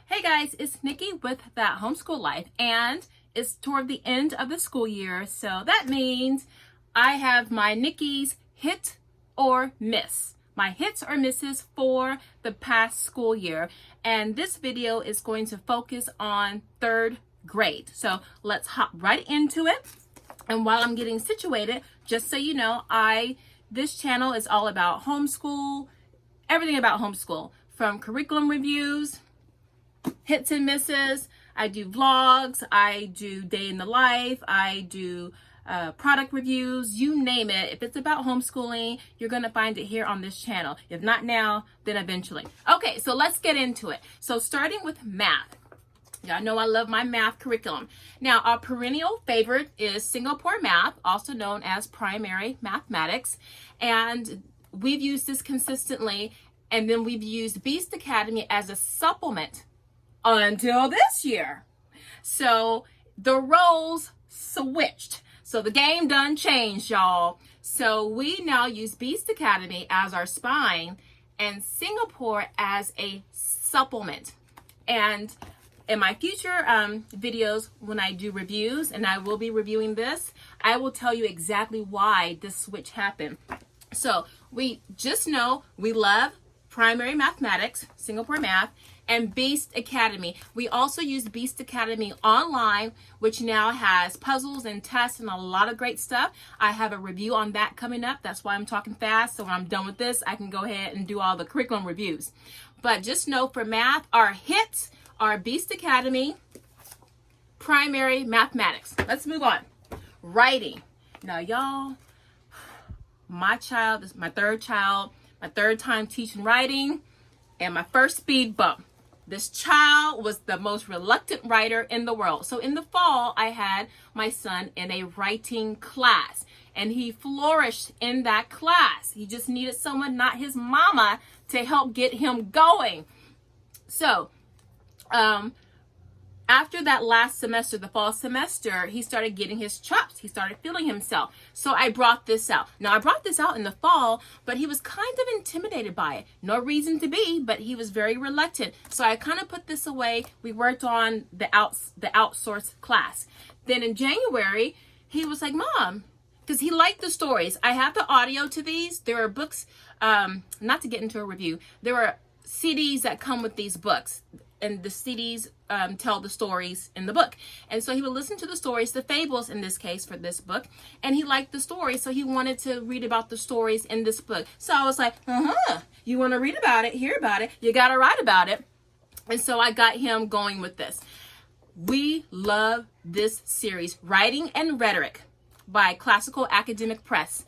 Hey guys, it's Nikki with That Homeschool Life, and it's toward the end of the school year, so that means I have my Nikki's hit or miss. My hits or misses for the past school year, and this video is going to focus on third grade. So let's hop right into it. And while I'm getting situated, just so you know, this channel is all about homeschool, everything about homeschool, from curriculum reviews, hits and misses. I do vlogs, I do day in the life, I do product reviews, you name it. If it's about homeschooling, you're going to find it here on this channel. If not now, then eventually. Okay, so let's get into it. So starting with math. Y'all know I love my math curriculum. Now, our perennial favorite is Singapore Math, also known as primary mathematics. And we've used this consistently, and then we've used Beast Academy as a supplement until this year. So the roles switched. So the game done changed, y'all. So we now use Beast Academy as our spine and Singapore as a supplement. And in my future videos, when I do reviews, and I will be reviewing this, I will tell you exactly why this switch happened. So we just know we love primary mathematics, Singapore Math, and Beast Academy. We also use Beast Academy online, which now has puzzles and tests and a lot of great stuff. I have a review on that coming up. That's why I'm talking fast. So when I'm done with this, I can go ahead and do all the curriculum reviews. But just know for math, our hits are Beast Academy, primary mathematics. Let's move on. Writing. Now, y'all, my child is my third child, my third time teaching writing, and my first speed bump. This child was the most reluctant writer in the world. So in the fall, I had my son in a writing class, and he flourished in that class. He just needed someone, not his mama, to help get him going. So after that last semester, the fall semester, he started getting his chops. He started feeling himself. So I brought this out. Now, I brought this out in the fall, but he was kind of intimidated by it. No reason to be, but he was very reluctant. So I kind of put this away. We worked on the outsourced class. Then in January, he was like, Mom, because he liked the stories. I have the audio to these. There are books, not to get into a review, there are CDs that come with these books. And the CDs tell the stories in the book. And so he would listen to the stories, the fables in this case for this book, and he liked the stories, so he wanted to read about the stories in this book. So I was like, you want to read about it, hear about it, you got to write about it. And so I got him going with this. We love this series, Writing and Rhetoric by Classical Academic Press.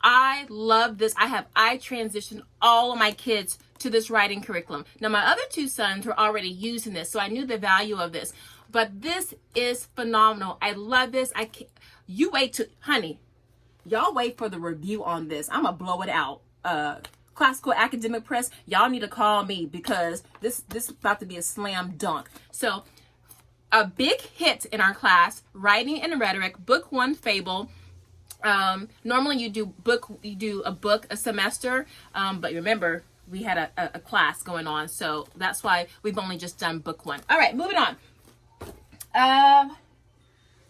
I love this. I transitioned all of my kids to this writing curriculum. Now, my other two sons were already using this, so I knew the value of this. But this is phenomenal. I love this. You wait to, honey, y'all wait for the review on this. I'm gonna blow it out. Classical Academic Press, y'all need to call me because this is about to be a slam dunk. So, a big hit in our class, Writing and Rhetoric, Book 1 Fable. Normally you do a book a semester, but remember, we had a class going on, so that's why we've only just done book 1. All right, moving on.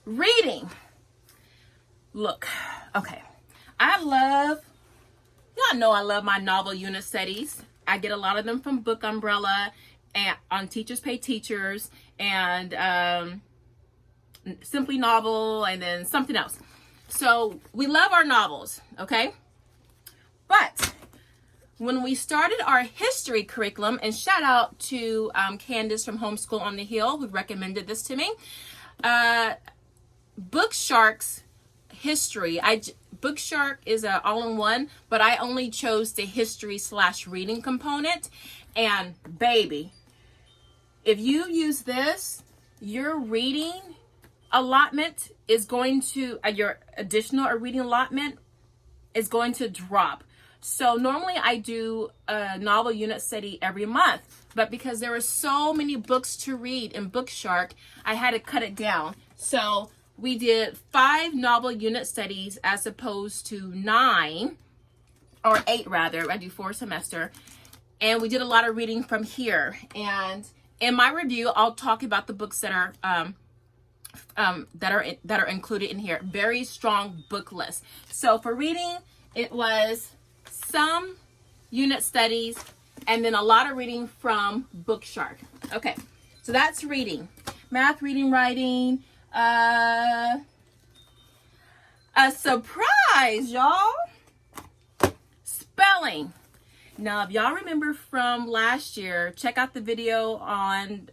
Reading. Look, okay. Y'all know I love my novel unit studies. I get a lot of them from Book Umbrella and on Teachers Pay Teachers and Simply Novel and then something else. So we love our novels, okay? But when we started our history curriculum, and shout out to Candace from Homeschool on the Hill who recommended this to me, BookShark's history. BookShark is an all-in-one, but I only chose the history/reading component. And baby, if you use this, your reading allotment is going to, your additional reading allotment is going to drop. So normally I do a novel unit study every month, but because there are so many books to read in BookShark, I had to cut it down. So we did 5 novel unit studies as opposed to 9, or 8 rather. I do 4 a semester. And we did a lot of reading from here. And in my review, I'll talk about the books that are included in here. Very strong book list. So for reading, it was some unit studies and then a lot of reading from BookShark. Okay, so that's reading. Math, reading, writing. A surprise, y'all. Spelling. Now, if y'all remember from last year, check out the video on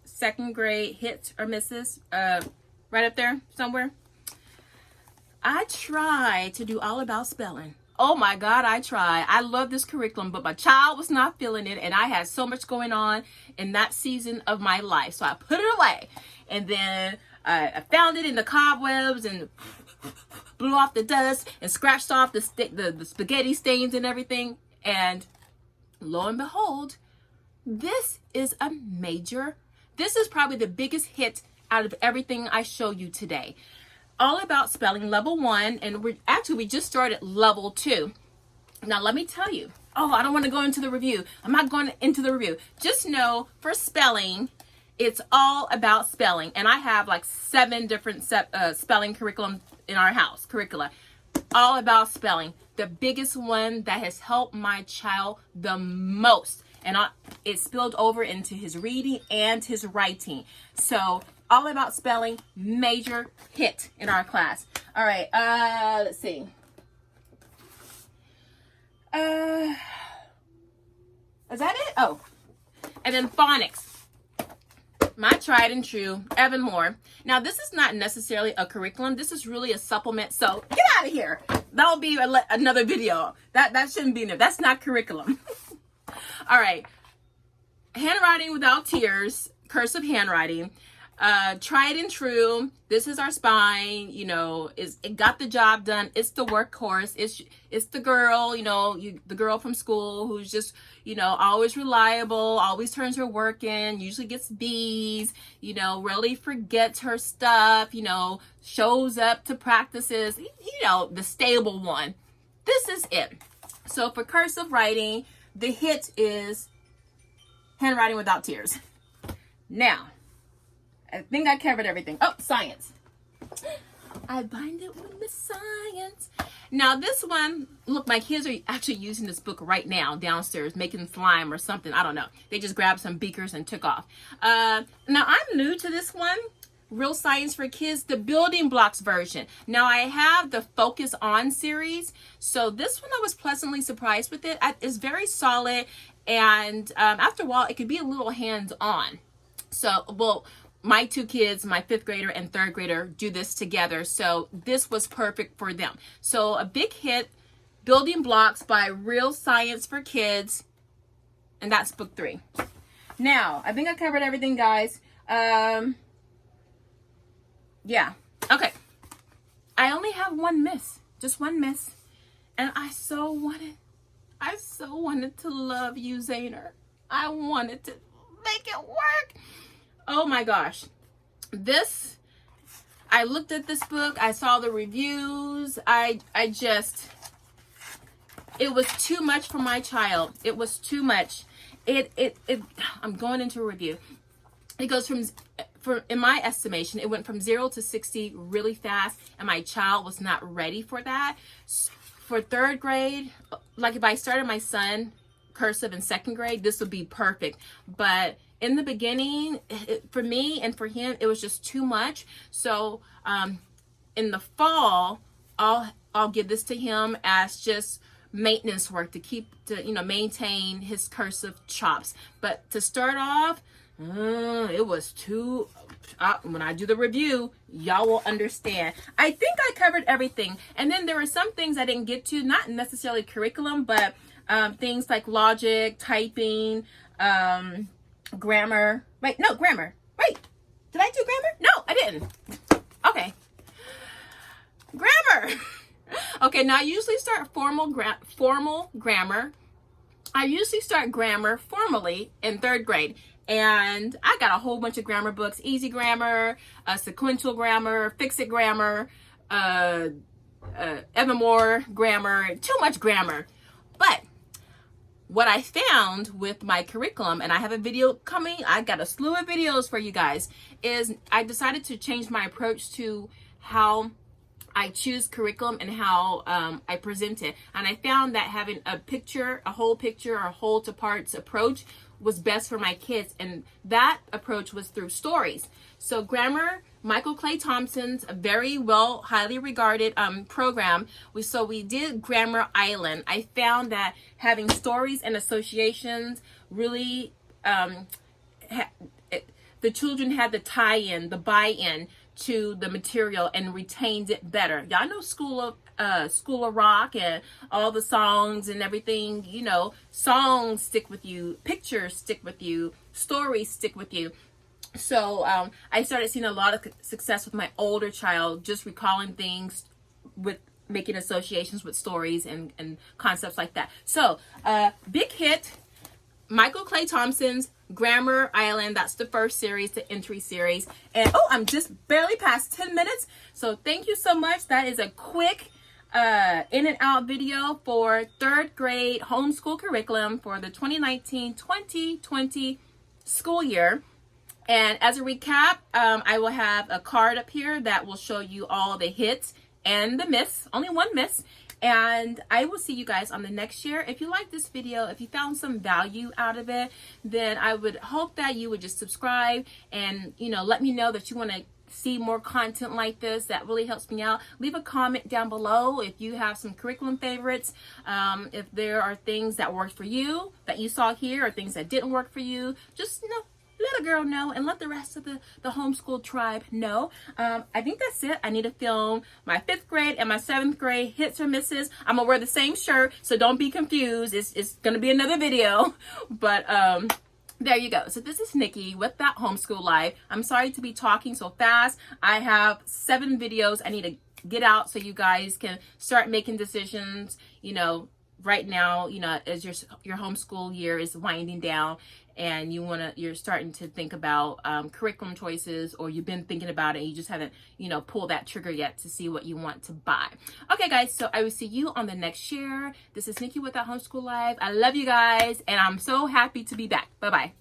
second grade hits or misses, right up there somewhere. I tried to do all about spelling. Oh my God, I tried. I love this curriculum, but my child was not feeling it, and I had so much going on in that season of my life. So I put it away, and then I found it in the cobwebs and blew off the dust and scratched off the spaghetti stains and everything. And lo and behold, this is this is probably the biggest hit out of everything I show you today. All about spelling, level 1, and we just started level 2. Now let me tell you, I don't want to go into the review. I'm not going into the review. Just know for spelling, it's all about spelling. And I have like 7 different spelling curriculum in our house, curricula, all about spelling. The biggest one that has helped my child the most, and it spilled over into his reading and his writing. So all about spelling, major hit in our class. All right, let's see. Is that it? Oh, and then phonics. My tried and true, Evan Moore. Now, this is not necessarily a curriculum. This is really a supplement. So get out of here. That'll be another video. That shouldn't be in there. That's not curriculum. All right. Handwriting without tears, cursive handwriting. Tried and true. This is our spine. It got the job done. It's the workhorse. It's the girl. The girl from school who's just always reliable, always turns her work in, usually gets B's. Rarely forgets her stuff. Shows up to practices. The stable one. This is it. So for cursive writing, the hit is handwriting without tears. Now, I think I covered everything. Oh, science. I bind it with the science. Now, this one, look, my kids are actually using this book right now downstairs, making slime or something. I don't know. They just grabbed some beakers and took off. Now, I'm new to this one. Real Science for Kids, the building blocks version. Now, I have the Focus On series. So this one, I was pleasantly surprised with it. It's very solid. And after a while, it could be a little hands-on. So, my 2 kids, my 5th grader and 3rd grader, do this together. So this was perfect for them. So a big hit, Building Blocks by Real Science for Kids. And that's book 3. Now, I think I covered everything, guys. Yeah. Okay. I only have one miss. Just one miss. And I so wanted to love you, Zayner. I wanted to make it work. Oh my gosh. I looked at this book. I saw the reviews. It was too much for my child. It was too much. I'm going into a review. It goes in my estimation, it went from 0 to 60 really fast, and my child was not ready for that. For 3rd grade, like if I started my son cursive in 2nd grade, this would be perfect. But in the beginning, for me and for him, it was just too much. So in the fall, I'll give this to him as just maintenance work to maintain his cursive chops. But to start off, it was too. When I do the review, y'all will understand. I think I covered everything, and then there were some things I didn't get to, not necessarily curriculum, but things like logic, typing, grammar. Grammar. Wait, did I do grammar? No, I didn't. Okay. Grammar. Okay, now I usually start formal grammar. I usually start grammar formally in 3rd grade. And I got a whole bunch of grammar books: Easy Grammar, Sequential Grammar, Fix-It Grammar, Evan Moore Grammar, too much grammar. But what I found with my curriculum, and I have a video coming, I got a slew of videos for you guys, is I decided to change my approach to how I choose curriculum and how I present it. And I found that having a picture, a whole picture, or a whole to parts approach was best for my kids. And that approach was through stories. So grammar, Michael Clay Thompson's a very well, highly regarded program. We did Grammar Island. I found that having stories and associations really, the children had the tie-in, the buy-in to the material and retained it better. Y'all know School of Rock and all the songs and everything, you know, songs stick with you, pictures stick with you, stories stick with you. So I started seeing a lot of success with my older child, just recalling things with making associations with stories and concepts like that. So big hit, Michael Clay Thompson's Grammar Island. That's the first series, the entry series. And oh, I'm just barely past 10 minutes. So thank you so much. That is a quick in and out video for 3rd grade homeschool curriculum for the 2019-2020 school year. And as a recap, I will have a card up here that will show you all the hits and the miss, only one miss. And I will see you guys on the next year. If you like this video, if you found some value out of it, then I would hope that you would just subscribe and, you know, let me know that you want to see more content like this. That really helps me out. Leave a comment down below if you have some curriculum favorites. If there are things that worked for you that you saw here or things that didn't work for you, just, you know, let a girl know and let the rest of the homeschool tribe know. I think that's it. I need to film my 5th grade and my 7th grade hits or misses. I'm gonna wear the same shirt, so don't be confused. It's gonna be another video, but there you go. So this is Nikki with That Homeschool Life. I'm sorry to be talking so fast. I have 7 videos I need to get out so you guys can start making decisions, you know, right now, you know, as your homeschool year is winding down and you're starting to think about curriculum choices, or you've been thinking about it and you just haven't, you know, pulled that trigger yet to see what you want to buy. Okay guys, so I will see you on the next share. This is Nikki with That Homeschool Life. I love you guys and I'm so happy to be back. Bye-bye.